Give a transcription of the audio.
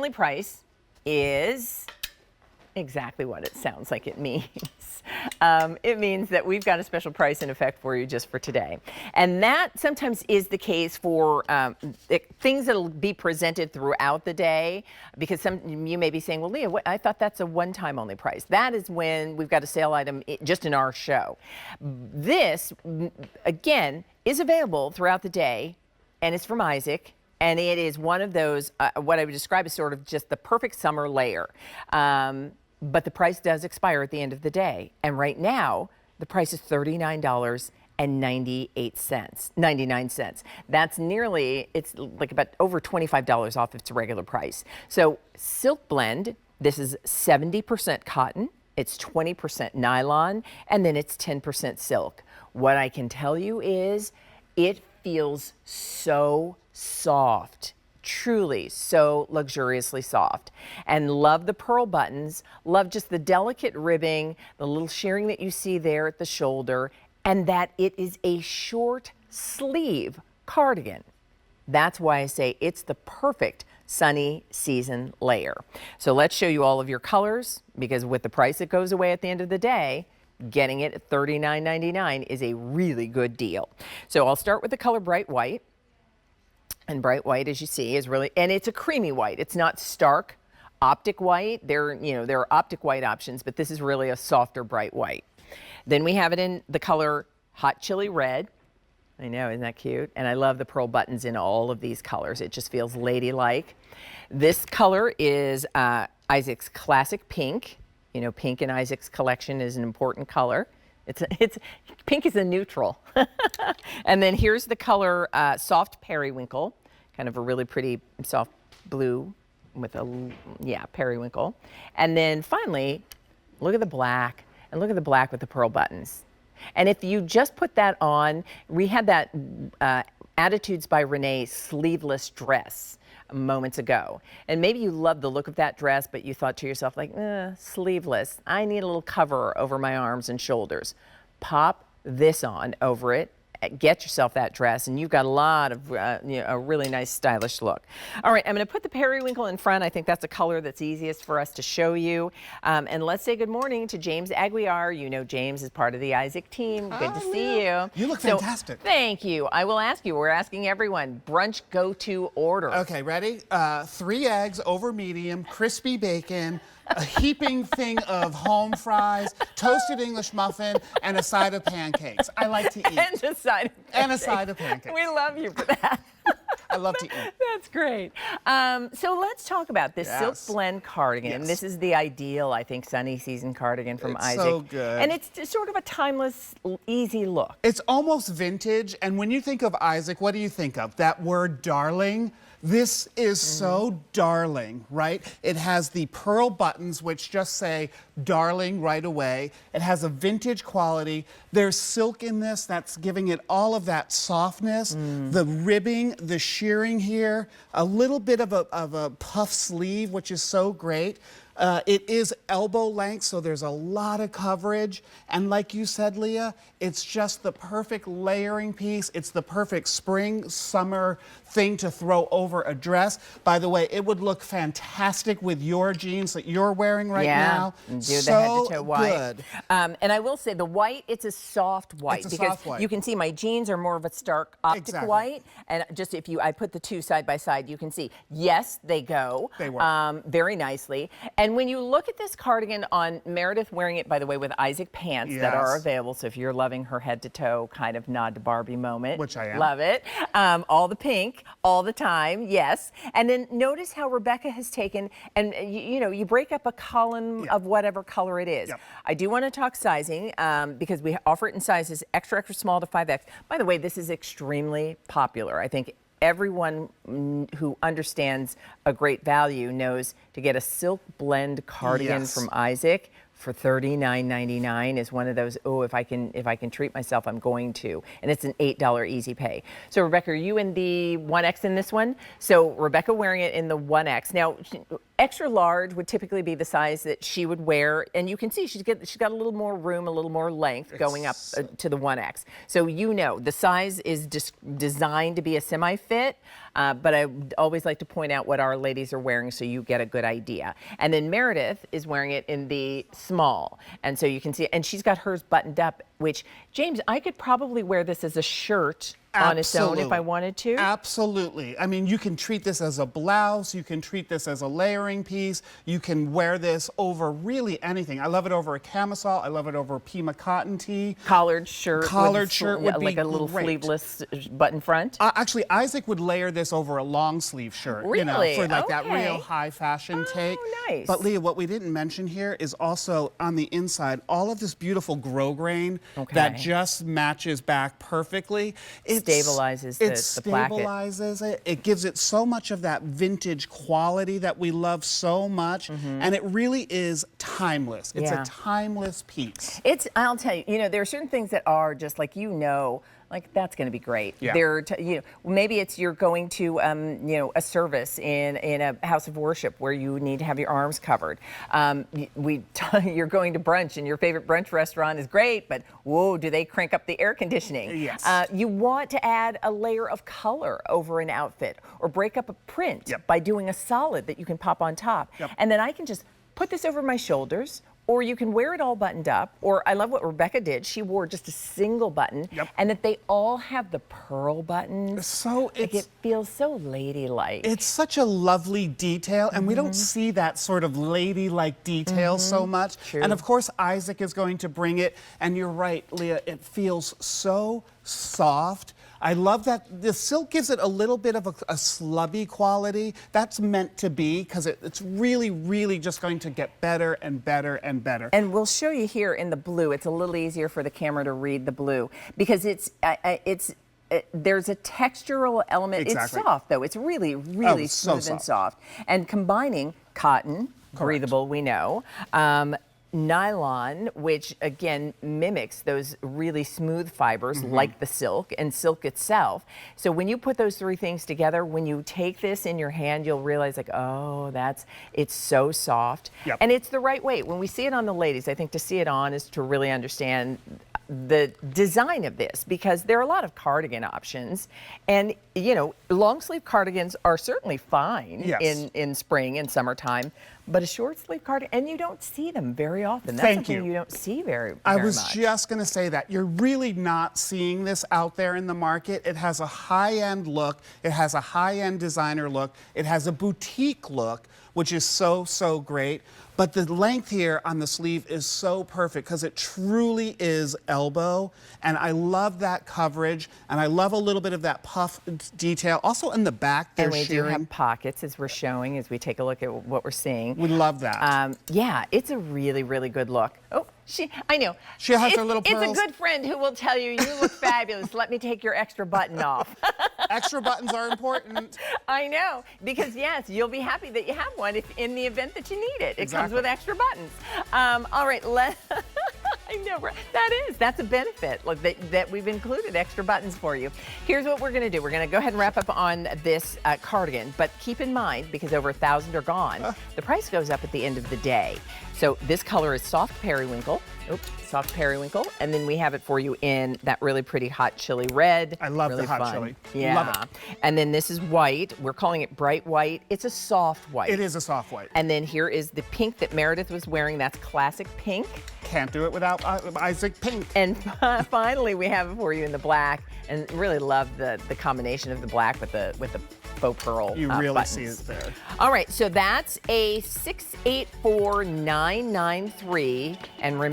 only price is exactly what it sounds like it means. It means that we've got a special price in effect for you just for today. And that sometimes is the case for things that'll be presented throughout the day, because you may be saying, well, Leah, I thought that's a one-time only price. That is when we've got a sale item just in our show. This, again, is available throughout the day, and it's from Isaac. And it is one of those, what I would describe as sort of just the perfect summer layer. But the price does expire at the end of the day. And right now, the price is $39.99. That's nearly, it's like about over $25 off its regular price. So silk blend, this is 70% cotton, it's 20% nylon, and then it's 10% silk. What I can tell you is it feels so soft. Truly so luxuriously soft. And love the pearl buttons, love just the delicate ribbing, the little shirring that you see there at the shoulder, and that it is a short sleeve cardigan. That's why I say it's the perfect sunny season layer. So let's show you all of your colors, because with the price that goes away at the end of the day, getting it at $39.99 is a really good deal. So I'll start with the color Bright White. And bright white, as you see, is really, and it's a creamy white. It's not stark optic white. There are optic white options, but this is really a softer bright white. Then we have it in the color Hot Chili Red. I know, isn't that cute? And I love the pearl buttons in all of these colors. It just feels ladylike. This color is Isaac's Classic Pink. You know, pink in Isaac's collection is an important color. It's pink is a neutral. And then here's the color Soft Periwinkle, kind of a really pretty soft blue with a, periwinkle. And then finally, look at the black, and look at the black with the pearl buttons. And if you just put that on, we had that Attitudes by Renee sleeveless dress moments ago. And maybe you love the look of that dress, but you thought to yourself, like, sleeveless. I need a little cover over my arms and shoulders. Pop this on over it. Get yourself that dress, and you've got a lot of a really nice stylish look. All right, I'm going to put the periwinkle in front. I think that's a color that's easiest for us to show you. And let's say good morning to James Aguiar. You know James is part of the Isaac team. Good to see you. You look fantastic. Thank you. I will ask you. We're asking everyone. Brunch go-to order. Okay, ready? 3 eggs over medium, crispy bacon, a heaping thing of home fries, toasted English muffin, and a side of pancakes. I like to eat. And a side of pancakes. And a side of pancakes. We love you for that. I love to eat. That's great. So let's talk about this silk blend cardigan. Yes. This is the ideal, I think, sunny season cardigan from Isaac. So good. And it's just sort of a timeless, easy look. It's almost vintage, and when you think of Isaac, what do you think of? That word darling? This is so darling, right? It has the pearl buttons, which just say darling right away. It has a vintage quality. There's silk in this that's giving it all of that softness. The ribbing, the shearing here, a little bit of a puff sleeve, which is so great. It is elbow length, so there's a lot of coverage. And like you said, Leah, it's just the perfect layering piece. It's the perfect spring, summer thing to throw over a dress. By the way, it would look fantastic with your jeans that you're wearing right now. Do the so head-to-toe white. Good. And I will say the white, it's a soft white. It's a because soft white. You can see my jeans are more of a stark optic white. And just if I put the two side by side, you can see, yes, they go. They work. Very nicely. And when you look at this cardigan on Meredith wearing it, by the way, with Isaac pants that are available. So if you're loving her head to toe kind of nod to Barbie moment. Which I am. Love it. All the pink, all the time, yes. And then notice how Rebecca has taken, and you break up a column of whatever color it is. I do want to talk sizing because we offer it in sizes extra, extra small to 5X. By the way, this is extremely popular. I think everyone who understands a great value knows to get a silk blend cardigan from Isaac for $39.99 is one of those, if I can treat myself, I'm going to. And it's an $8 easy pay. So Rebecca, are you in the 1X in this one? So Rebecca wearing it in the 1X. Now, Extra large would typically be the size that she would wear, and you can see she's got a little more room, a little more length going up to the 1X. So you know the size is designed to be a semi-fit, but I always like to point out what our ladies are wearing so you get a good idea. And then Meredith is wearing it in the small, and so you can see, and she's got hers buttoned up, which, James, I could probably wear this as a shirt on its own if I wanted to. Absolutely. I mean, you can treat this as a blouse, you can treat this as a layering piece, you can wear this over really anything. I love it over a camisole, I love it over a Pima cotton tee. Collared shirt. Collared shirt would be like a little great. Sleeveless button front. Actually, Isaac would layer this over a long sleeve shirt, you know, Really? for like that Okay. real high fashion take. Nice. But Leah, what we didn't mention here is also on the inside, all of this beautiful grosgrain that just matches back perfectly. It stabilizes the placket. It stabilizes it. It gives it so much of that vintage quality that we love so much, and it really is timeless. It's a timeless piece. I'll tell you, there are certain things that are just like, like that's going to be great. Yeah. Maybe it's you're going to, a service in a house of worship where you need to have your arms covered. You're going to brunch and your favorite brunch restaurant is great, but whoa, do they crank up the air conditioning? Yes. You want to add a layer of color over an outfit or break up a print by doing a solid that you can pop on top. And then I can just put this over my shoulders, or you can wear it all buttoned up, or I love what Rebecca did. She wore just a single button, and that they all have the pearl buttons. So it feels so ladylike. It's such a lovely detail, and we don't see that sort of ladylike detail so much. True. And of course, Isaac is going to bring it, and you're right, Leah, it feels so soft. I love that the silk gives it a little bit of a slubby quality. That's meant to be, because it's really, really just going to get better and better and better. And we'll show you here in the blue. It's a little easier for the camera to read the blue because there's a textural element. Exactly. It's soft though. It's really, really smooth and soft. And combining cotton, breathable, we know. Nylon, which again mimics those really smooth fibers like the silk and silk itself. So when you put those three things together, when you take this in your hand, you'll realize like, oh, it's so soft. And it's the right weight. When we see it on the ladies, I think to see it on is to really understand the design of this, because there are a lot of cardigan options, and long sleeve cardigans are certainly fine in spring and summertime, but a short sleeve cardigan, and you don't see them very often. That's something you don't see very I was much. just going to say that. You're really not seeing this out there in the market. It has a high-end look. It has a high-end designer look. It has a boutique look, which is so, so great. But the length here on the sleeve is so perfect because it truly is elbow. And I love that coverage. And I love a little bit of that puff detail. Also in the back, they're shearing. And we do have pockets as we're showing, as we take a look at what we're seeing. We love that. Yeah, it's a really, really good look. Oh, I know. She has her little pearls. It's a good friend who will tell you, you look fabulous. Let me take your extra button off. Extra buttons are important. I know, because yes, you'll be happy that you have one if in the event that you need it. It comes with extra buttons. All right, I know, that's a benefit that we've included extra buttons for you. Here's what we're gonna do. We're gonna go ahead and wrap up on this cardigan, but keep in mind, because over 1,000 are gone, the price goes up at the end of the day. So this color is soft periwinkle. Oops, soft periwinkle. And then we have it for you in that really pretty hot chili red. I love really the hot fun. chili. Yeah. Love it. And then this is white. We're calling it bright white. It's a soft white. It is a soft white. And then here is the pink that Meredith was wearing. That's classic pink. Can't do it without Isaac Pink. And finally, we have it for you in the black. And really love the combination of the black with the faux pearl You really buttons. see it there. All right, so that's a 684993. And remember,